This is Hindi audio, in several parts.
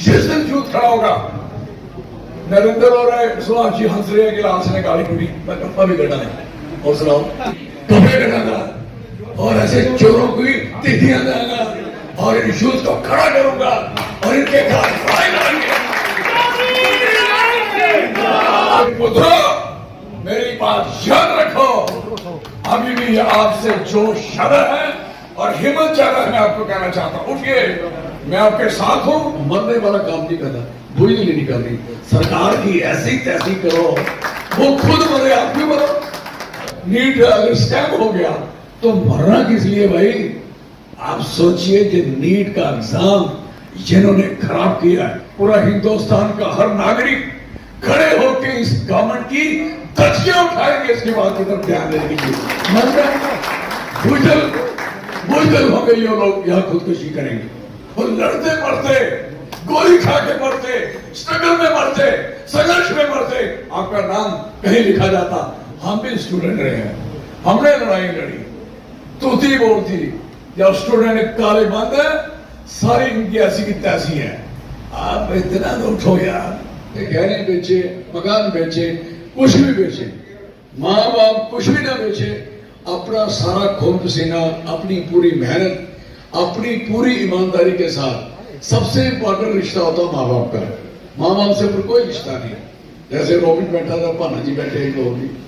जिस दिन यूथ खड़ा होगा, नरेंद्र और सुभाष जी हंस रहे हैं गिलास ने गाली पड़ी, मैं कभी भी गढ़ा नहीं। और सुनाओ कभी गढ़ागा और ऐसे चोरों की तिथियां देगा और इन यूथ को खड़ा करूंगा और इनके खिलाफ लड़ाई लड़ेंगे। पुत्रों, मेरी बात याद रखो, अभी भी आपसे जो शर्त है और हिम्मत ज्यादा है, मैं आपको कहना चाहता हूं, उठिए, मैं आपके साथ हूं। मरने वाला काम नहीं करना, बोई नहीं निकालनी, सरकार की ऐसी तैसी करो, वो खुद मरे, आप भी मरो। नीट अगर स्कैम हो गया तो मरना किस लिए भाई? आप सोचिए कि नीट का एग्जाम जिन्होंने खराब किया है, पूरा हिंदुस्तान का हर नागरिक खड़े होकर इस गवर्नमेंट की धज्जियां उठाएंगे, इसकी बात की तरफ ध्यान देने के लिए। मर जाएंगे, बुजदल हो गए ये लोग, यहाँ खुदकुशी करेंगे और लड़ते मरते, गोली खा के मरते, स्ट्रगल में मरते, संघर्ष में मरते, आपका नाम कहीं लिखा जाता। हम भी स्टूडेंट रहे हैं, हमने लड़ाई लड़ी, तूती बोलती, जब स्टूडेंट काले बंद है, सारी इनकी ऐसी की तैसी है। आप इतना तो उठो यार, गहने बेचे, मकान बेचे, कुछ भी बेचे, माँ बाप कुछ भी ना बेचे, अपना सारा खून पसीना, अपनी पूरी मेहनत, अपनी पूरी ईमानदारी के साथ, सबसे इंपॉर्टेंट रिश्ता होता माँ बाप का। माँ बाप से फिर कोई रिश्ता नहीं, जैसे रोबिन बैठा था, पाना जी बैठे एक लोग,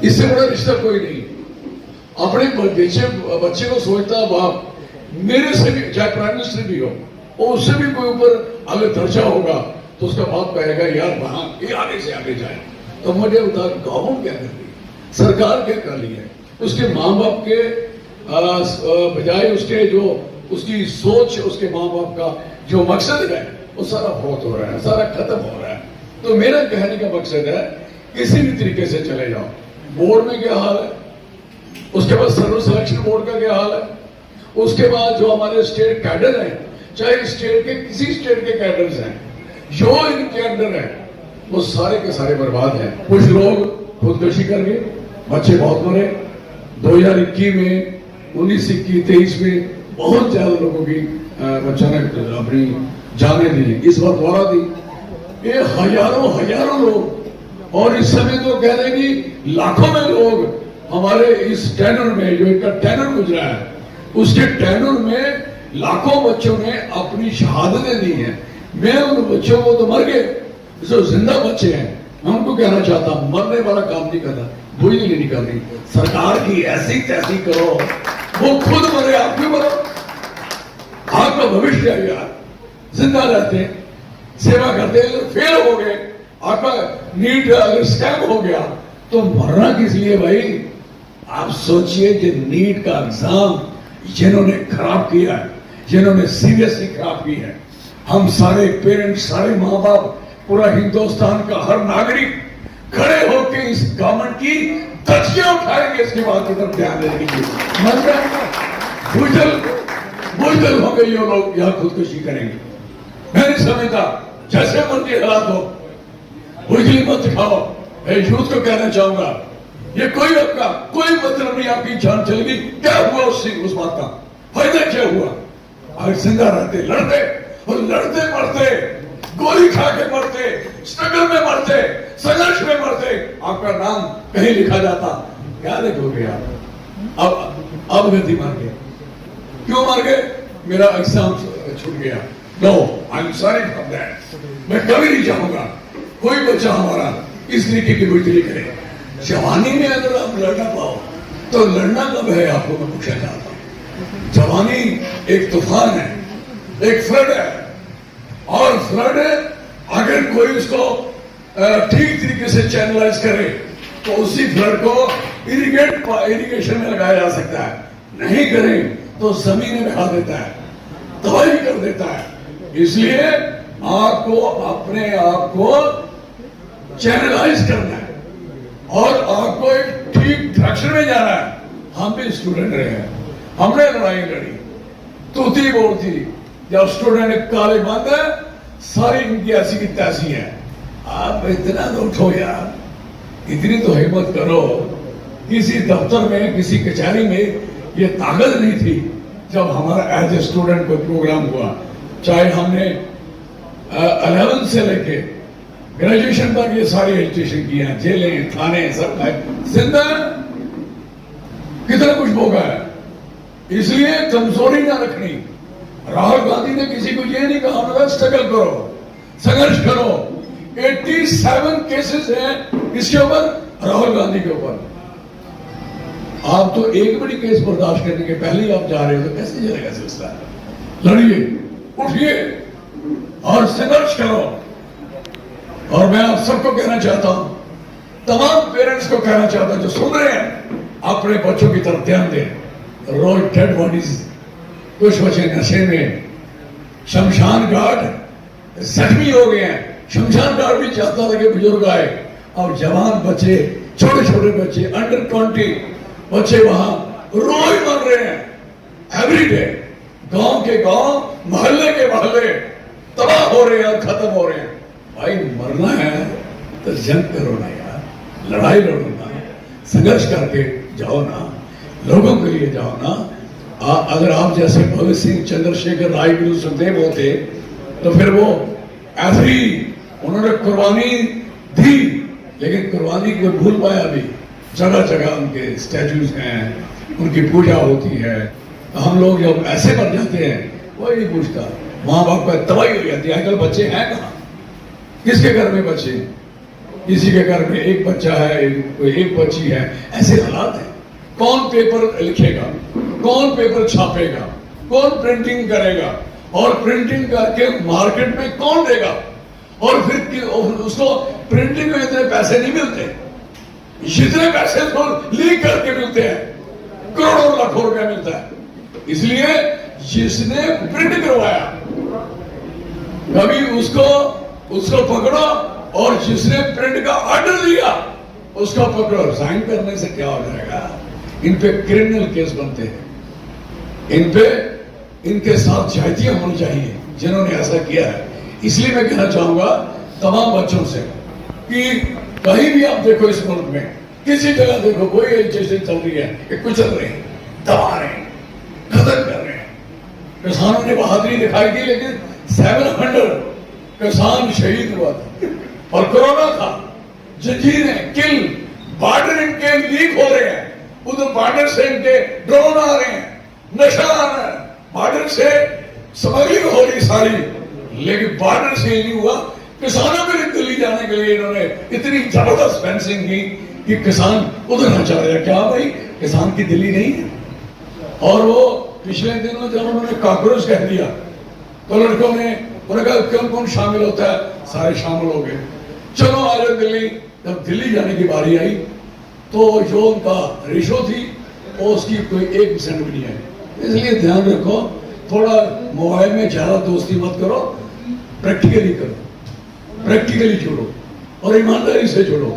इससे बड़ा रिश्ता कोई नहीं। अपने बच्चे को सोचता बाप, मेरे से भी चाहे प्राइम मिनिस्टर भी हो, और उससे भी कोई ऊपर अगर दर्जा होगा तो उसका बाप कहेगा यार वहां ये आगे से आगे जाए। तो मुझे बता, गवर्नमेंट क्या कर रही है, सरकार क्या कर रही है, उसके माँ बाप के बजाय उसके जो उसकी सोच, उसके माँ बाप का जो मकसद है, वो सारा बहुत हो रहा है, सारा खत्म हो रहा है। तो मेरा कहने का मकसद है, किसी भी तरीके से चले जाओ। बोर्ड में क्या हाल है, उसके बाद सर्विस सिलेक्शन बोर्ड का क्या हाल है, उसके बाद जो हमारे स्टेट कैडर हैं, चाहे स्टेट के किसी स्टेट के कैडर्स हैं, जो इनके अंडर है, वो सारे के सारे बर्बाद हैं। कुछ लोग खुदकुशी कर गए, बच्चे बहुत मरे। 2021 में, 19-21, 23 में बहुत ज्यादा लोगों की बच्चों ने अपनी जाने दी, इस बार दोबारा दी। ये हजारों लोग, और इस समय तो कह रहे कि लाखों में लोग हमारे इस टेनर में, जो इनका टेनर गुजरा है, उसके टेनर में लाखों बच्चों ने अपनी शहादतें दी हैं। मैं उन बच्चों को तो मर गए, जो जिंदा बच्चे हैं, मैं उनको कहना चाहता हूं, मरने वाला काम नहीं करना, बोई नहीं निकालनी, सरकार की ऐसी तैसी करो, वो खुद मरे, आप भी मरो। आपका भविष्य है यार, जिंदा रहते, सेवा करते, फेल हो गए, आपका नीट अगर स्कैम हो गया तो मरना किस लिए भाई? आप सोचिए कि नीट का एग्जाम जिन्होंने खराब किया है, जिन्होंने सीरियसली खराब की है, हम सारे पेरेंट्स, सारे माँ बाप, पूरा हिंदुस्तान का हर नागरिक खड़े होकर इस गवर्नमेंट की धज्जियां उठाएंगे, इसकी बात की तरफ ध्यान देने के लिए। मर जाएंगे, बुजदल हो गए ये लोग, यहाँ खुदकुशी करेंगे। मैं नहीं समझता, जैसे मर्जी हालात हो, बुजदली मत दिखाओ। मैं यूथ को कहना चाहूंगा, ये कोई आपका कोई मतलब नहीं, आपकी जान चली गई, क्या हुआ उससे, उस बात का फायदा क्या हुआ? अगर जिंदा रहते, लड़ते और लड़ते मरते, गोली खा के मरते, स्ट्रगल में मरते, संघर्ष में मरते, आपका नाम कहीं लिखा जाता। क्या देखोगे आप? अब गति मार गए, क्यों मार गए? मेरा एग्जाम छूट गया। No, I am sorry for that. मैं कभी नहीं चाहूंगा कोई बच्चा हमारा इस तरीके की बुजदली करे। जवानी में अगर आप लड़ना पाओ तो लड़ना कब है, आपको मैं पूछना चाहता हूं। जवानी एक तूफान है, एक फ्लड है, और फ्लड अगर कोई उसको ठीक तरीके से चैनलाइज करे तो उसी फ्लड को इरिगेशन में लगाया जा सकता है। नहीं करें तो जमीन में बहा देता है, तबाही कर देता है। इसलिए आपको अपने आप को चैनलाइज करना है और आपको एक ठीक डायरेक्शन में जाना है। हम भी स्टूडेंट रहे हैं, हमने लड़ाई लड़ी, तूती बोलती, जब स्टूडेंट काले बंद है, सारी इनकी ऐसी की तैसी है। आप इतना तो उठो यार, इतनी तो हिम्मत करो। किसी दफ्तर में, किसी कचहरी में ये ताकत नहीं थी जब हमारा एज ए स्टूडेंट कोई प्रोग्राम हुआ, चाहे हमने 11 से लेके ग्रेजुएशन तक ये सारी एजुकेशन की है, जेलें थाने सब जिंदा कितना कुछ भोगा है। इसलिए कमजोरी ना रखनी। राहुल गांधी ने किसी को ये नहीं कहा उन्होंने स्ट्रगल करो, संघर्ष करो। 87 केसेस हैं किसके ऊपर? राहुल गांधी के ऊपर। आप तो एक बड़ी केस बर्दाश्त करने के पहले ही आप जा रहे हो, तो कैसे चलेगा सिलसिला? लड़िए, उठिए और संघर्ष करो। और मैं आप सबको कहना चाहता हूं, तमाम पेरेंट्स को कहना चाहता हूं जो सुन रहे हैं, अपने बच्चों की तरफ ध्यान दें। रोज डेड बॉडीज, कुछ बच्चे नशे में, शमशान घाट जख्मी हो गए हैं। शमशान घाट भी चाहता था कि बुजुर्ग आए, और जवान बच्चे, छोटे छोटे बच्चे, अंडर 20 बच्चे वहां रोज मर रहे हैं एवरी डे। गांव के गांव, मोहल्ले के मोहल्ले तबाह हो रहे हैं और खत्म हो रहे हैं। भाई मरना है तो जंग करो ना यार, लड़ाई लड़ो ना, संघर्ष करके जाओ ना, लोगों के लिए जाओ ना। अगर आप जैसे भगत सिंह, चंद्रशेखर, राजगुरु, सुखदेव होते तो फिर वो ऐसी उन्होंने कुर्बानी दी, लेकिन कुर्बानी को भूल पाया। अभी जगह जगह उनके स्टैचूज हैं, उनकी पूजा होती है। हम लोग जब ऐसे मर जाते हैं कोई नहीं पूछता, माँ बाप का तबाही हो जाती है। आजकल बच्चे हैं कहाँ? किसके घर में बच्चे? किसी के घर में एक बच्चा है, एक बच्ची है। ऐसे हालात है। कौन पेपर लिखेगा, कौन पेपर छापेगा, कौन प्रिंटिंग करेगा, और प्रिंटिंग करके मार्केट में कौन देगा? और फिर उसको प्रिंटिंग में इतने पैसे नहीं मिलते जितने पैसे तो लीक करके मिलते हैं, करोड़ों लाखों रुपया मिलता है। इसलिए जिसने प्रिंट करवाया कभी उसको पकड़ो, और जिसने प्रिंट का ऑर्डर दिया उसको पकड़ो। साइन करने से क्या हो जाएगा? इन पे क्रिमिनल केस बनते हैं। इन पे इनके साथ जातियां होनी चाहिए जिन्होंने ऐसा किया है। इसलिए मैं कहना चाहूंगा तमाम बच्चों से कि कहीं भी आप देखो इस मुल्क में, किसी जगह देखो, कोई एजुकेशन चल रही है कि कुचल रहे हैं, दबा रहे हैं, खत्म कर रहे हैं। किसानों ने बहादुरी दिखाई थी, लेकिन 700 किसान शहीद हुआ था, और कोरोना था, जंजीरें, किल, बॉर्डर इनके लीक हो रहे हैं। उधर बॉर्डर से इनके ड्रोन आ रहे हैं, नशा आ रहा है, बॉर्डर से स्मगलिंग हो रही सारी, लेकिन बॉर्डर से ही नहीं हुआ। किसानों के लिए दिल्ली जाने के लिए इन्होंने इतनी जबरदस्त फेंसिंग की कि किसान उधर न चला जाए। क्या भाई, किसान की दिल्ली नहीं है? और वो पिछले दिनों जब उन्होंने कॉकरोच कह दिया तो लड़कों ने उन्होंने कहा कौन कौन शामिल होता है? सारे शामिल हो गए, चलो आ जाओ दिल्ली। जब दिल्ली जाने की बारी आई तो जो उनका रेशो थी वो उसकी कोई 1% भी नहीं है। इसलिए ध्यान रखो, थोड़ा मोबाइल में ज्यादा दोस्ती मत करो, प्रैक्टिकली करो, प्रैक्टिकली जुड़ो और ईमानदारी से जुड़ो।